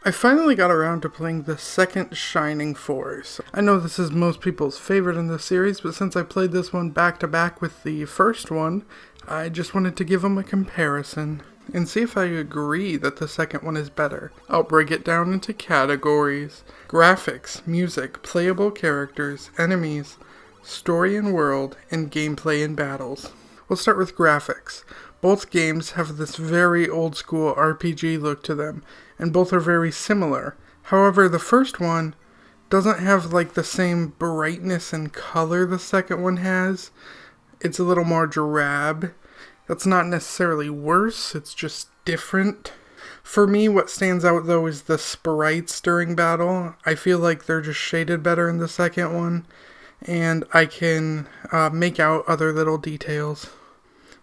I finally got around to playing the second Shining Force. I know this is most people's favorite in the series, but since I played this one back to back with the first one, I just wanted to give them a comparison and see if I agree that the second one is better. I'll break it down into categories: graphics, music, playable characters, enemies, story and world, and gameplay and battles. We'll start with graphics. Both games have this very old school RPG look to them, and both are very similar. However, the first one doesn't have like the same brightness and color the second one has. It's a little more drab. That's not necessarily worse, it's just different. For me, what stands out though is the sprites during battle. I feel like they're just shaded better in the second one, and I can make out other little details.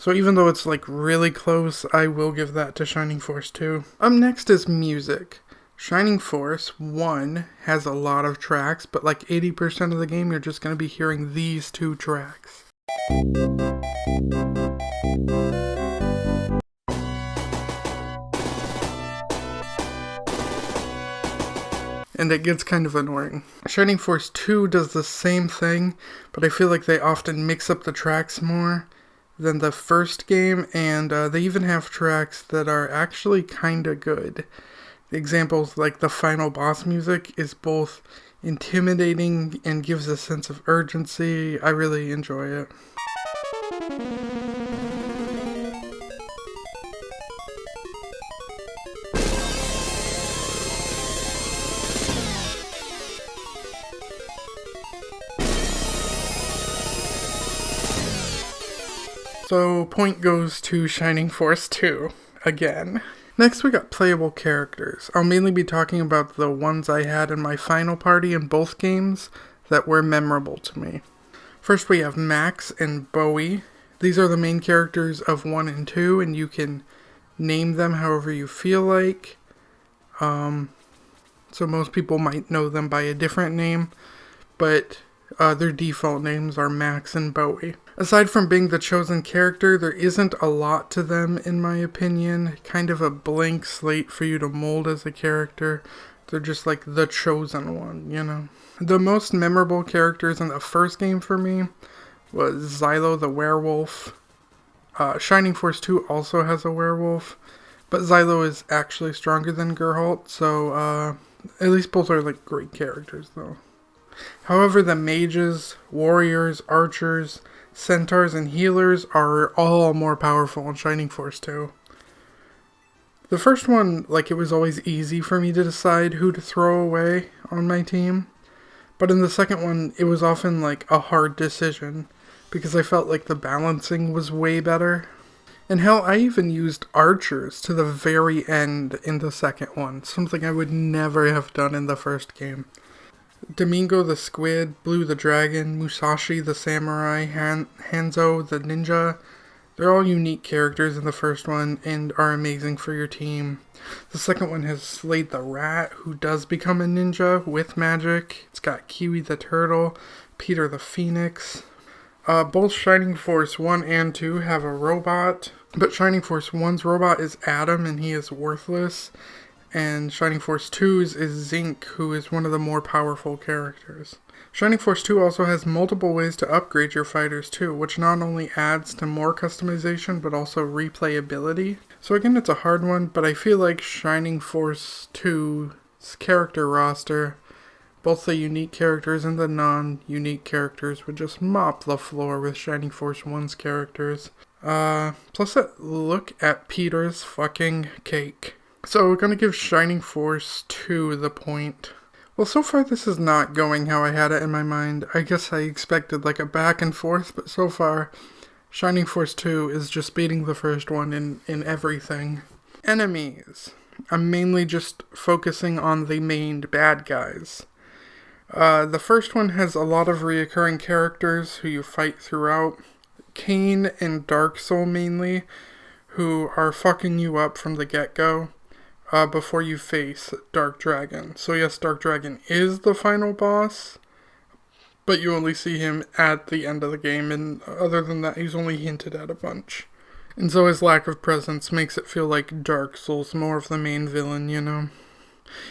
So even though it's like really close, I will give that to Shining Force 2. Up next is music. Shining Force 1 has a lot of tracks, but like 80% of the game you're just going to be hearing these two tracks. And it gets kind of annoying. Shining Force 2 does the same thing, but I feel like they often mix up the tracks more than the first game, and they even have tracks that are actually kinda good. The examples like the final boss music is both intimidating and gives a sense of urgency. I really enjoy it. So, point goes to Shining Force 2, again. Next we got playable characters. I'll mainly be talking about the ones I had in my final party in both games that were memorable to me. First we have Max and Bowie. These are the main characters of 1 and 2, and you can name them however you feel like. So most people might know them by a different name, but their default names are Max and Bowie. Aside from being the chosen character, there isn't a lot to them in my opinion. Kind of a blank slate for you to mold as a character. They're just like the chosen one, you know. The most memorable characters in the first game for me was Xylo the werewolf. Shining Force 2 also has a werewolf, but Xylo is actually stronger than Geralt, so at least both are like great characters though. However, the mages, warriors, archers, centaurs, and healers are all more powerful in Shining Force 2. The first one, like, it was always easy for me to decide who to throw away on my team. But in the second one, it was often, like, a hard decision, because I felt like the balancing was way better. And hell, I even used archers to the very end in the second one, something I would never have done in the first game. Domingo the squid, Blue the dragon, Musashi the samurai, Hanzo the ninja, they're all unique characters in the first one and are amazing for your team. The second one has Slade the rat, who does become a ninja with magic. It's got Kiwi the turtle, Peter the phoenix. Both Shining Force 1 and 2 have a robot, but Shining Force 1's robot is Adam and he is worthless. And Shining Force 2's is Zinc, who is one of the more powerful characters. Shining Force 2 also has multiple ways to upgrade your fighters too, which not only adds to more customization, but also replayability. So again, it's a hard one, but I feel like Shining Force 2's character roster, both the unique characters and the non-unique characters, would just mop the floor with Shining Force 1's characters. Plus look at Peter's fucking cake. So we're going to give Shining Force 2 the point. Well, so far this is not going how I had it in my mind. I guess I expected like a back and forth, but so far Shining Force 2 is just beating the first one in everything. Enemies. I'm mainly just focusing on the main bad guys. The first one has a lot of reoccurring characters who you fight throughout. Cain and Dark Soul mainly, who are fucking you up from the get-go. Before you face Dark Dragon. So yes, Dark Dragon is the final boss, but you only see him at the end of the game, and other than that, he's only hinted at a bunch. And so his lack of presence makes it feel like Dark Soul's more of the main villain, you know.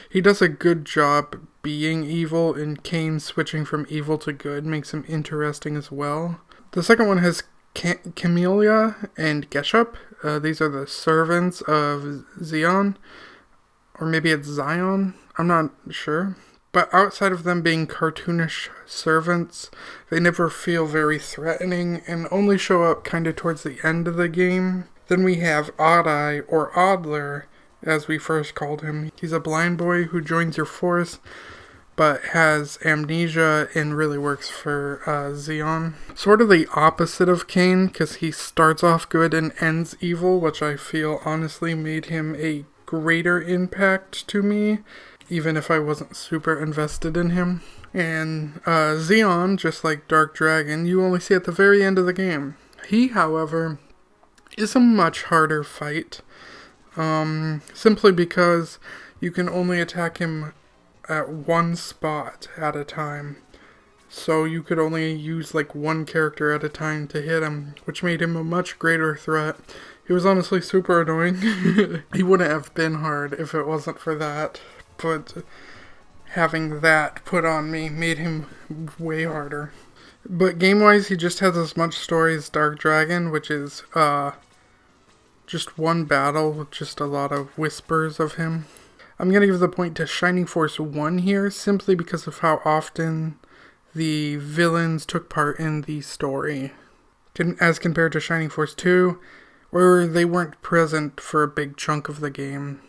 He does a good job being evil, and Kane switching from evil to good makes him interesting as well. The second one has Camellia and Geshup. These are the servants of Zion, or maybe it's Zion, I'm not sure. But outside of them being cartoonish servants, they never feel very threatening and only show up kind of towards the end of the game. Then we have Odd-Eye, or Oddler, as we first called him. He's a blind boy who joins your force, but has amnesia and really works for Zion. Sort of the opposite of Kane, because he starts off good and ends evil, which I feel honestly made him a greater impact to me, even if I wasn't super invested in him. And Zion, just like Dark Dragon, you only see at the very end of the game. He, however, is a much harder fight, simply because you can only attack him at one spot at a time. So you could only use like one character at a time to hit him, which made him a much greater threat. He was honestly super annoying. He wouldn't have been hard if it wasn't for that, but having that put on me made him way harder. But game-wise, he just has as much story as Dark Dragon, which is just one battle with just a lot of whispers of him. I'm going to give the point to Shining Force 1 here, simply because of how often the villains took part in the story, as compared to Shining Force 2, where they weren't present for a big chunk of the game.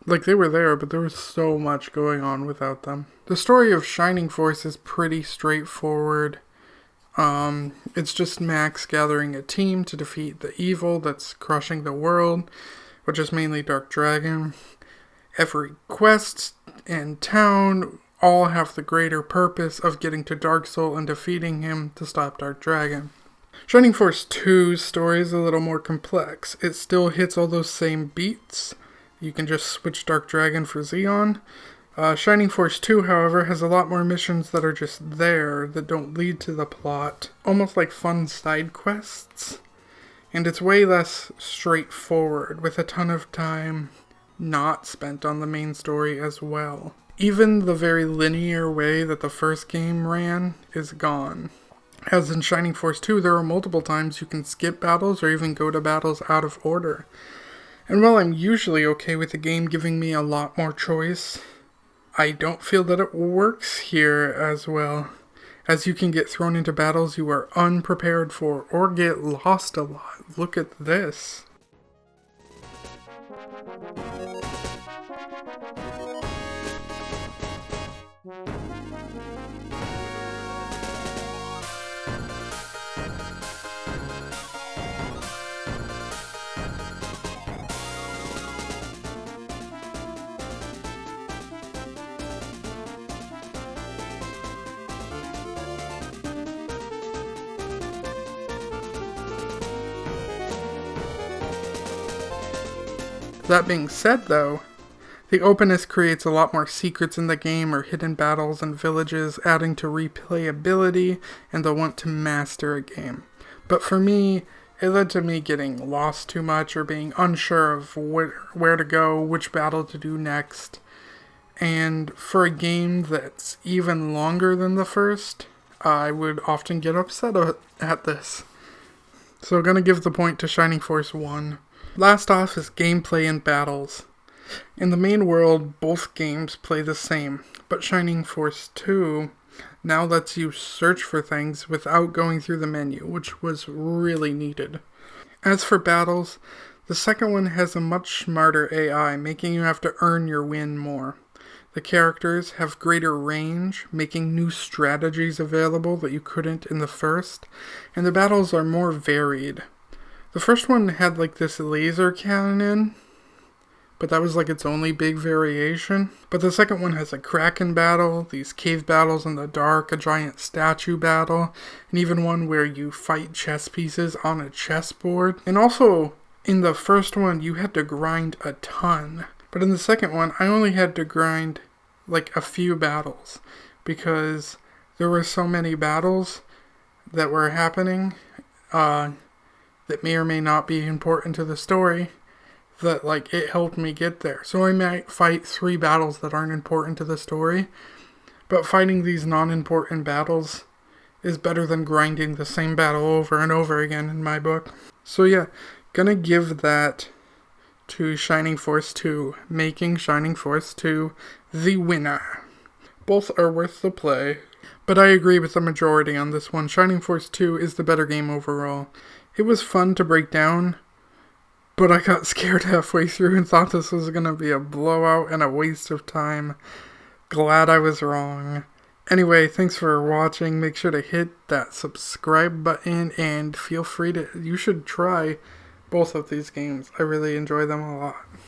Like, they were there, but there was so much going on without them. The story of Shining Force is pretty straightforward. It's just Max gathering a team to defeat the evil that's crushing the world, which is mainly Dark Dragon. Every quest and town all have the greater purpose of getting to Dark Soul and defeating him to stop Dark Dragon. Shining Force 2's story is a little more complex. It still hits all those same beats. You can just switch Dark Dragon for Zion. Shining Force 2, however, has a lot more missions that are just there, that don't lead to the plot. Almost like fun side quests. And it's way less straightforward, with a ton of time not spent on the main story as well. Even the very linear way that the first game ran is gone. As in Shining Force 2, there are multiple times you can skip battles or even go to battles out of order. And while I'm usually okay with the game giving me a lot more choice, I don't feel that it works here as well, as you can get thrown into battles you are unprepared for or get lost a lot. Look at this. That being said, though, the openness creates a lot more secrets in the game or hidden battles and villages, adding to replayability and the want to master a game. But for me, it led to me getting lost too much or being unsure of where to go, which battle to do next. And for a game that's even longer than the first, I would often get upset at this. So I'm going to give the point to Shining Force 1. Last off is gameplay and battles. In the main world, both games play the same, but Shining Force 2 now lets you search for things without going through the menu, which was really needed. As for battles, the second one has a much smarter AI, making you have to earn your win more. The characters have greater range, making new strategies available that you couldn't in the first, and the battles are more varied. The first one had like this laser cannon, but that was like its only big variation. But the second one has a kraken battle, these cave battles in the dark, a giant statue battle, and even one where you fight chess pieces on a chessboard. And also, in the first one, you had to grind a ton. But in the second one, I only had to grind like a few battles, because there were so many battles that were happening, that may or may not be important to the story, that, like, it helped me get there. So I might fight 3 battles that aren't important to the story, but fighting these non-important battles is better than grinding the same battle over and over again in my book. So yeah, gonna give that to Shining Force 2, making Shining Force 2 the winner. Both are worth the play, but I agree with the majority on this one. Shining Force 2 is the better game overall. It was fun to break down, but I got scared halfway through and thought this was gonna be a blowout and a waste of time. Glad I was wrong. Anyway, thanks for watching. Make sure to hit that subscribe button and feel free to... You should try both of these games. I really enjoy them a lot.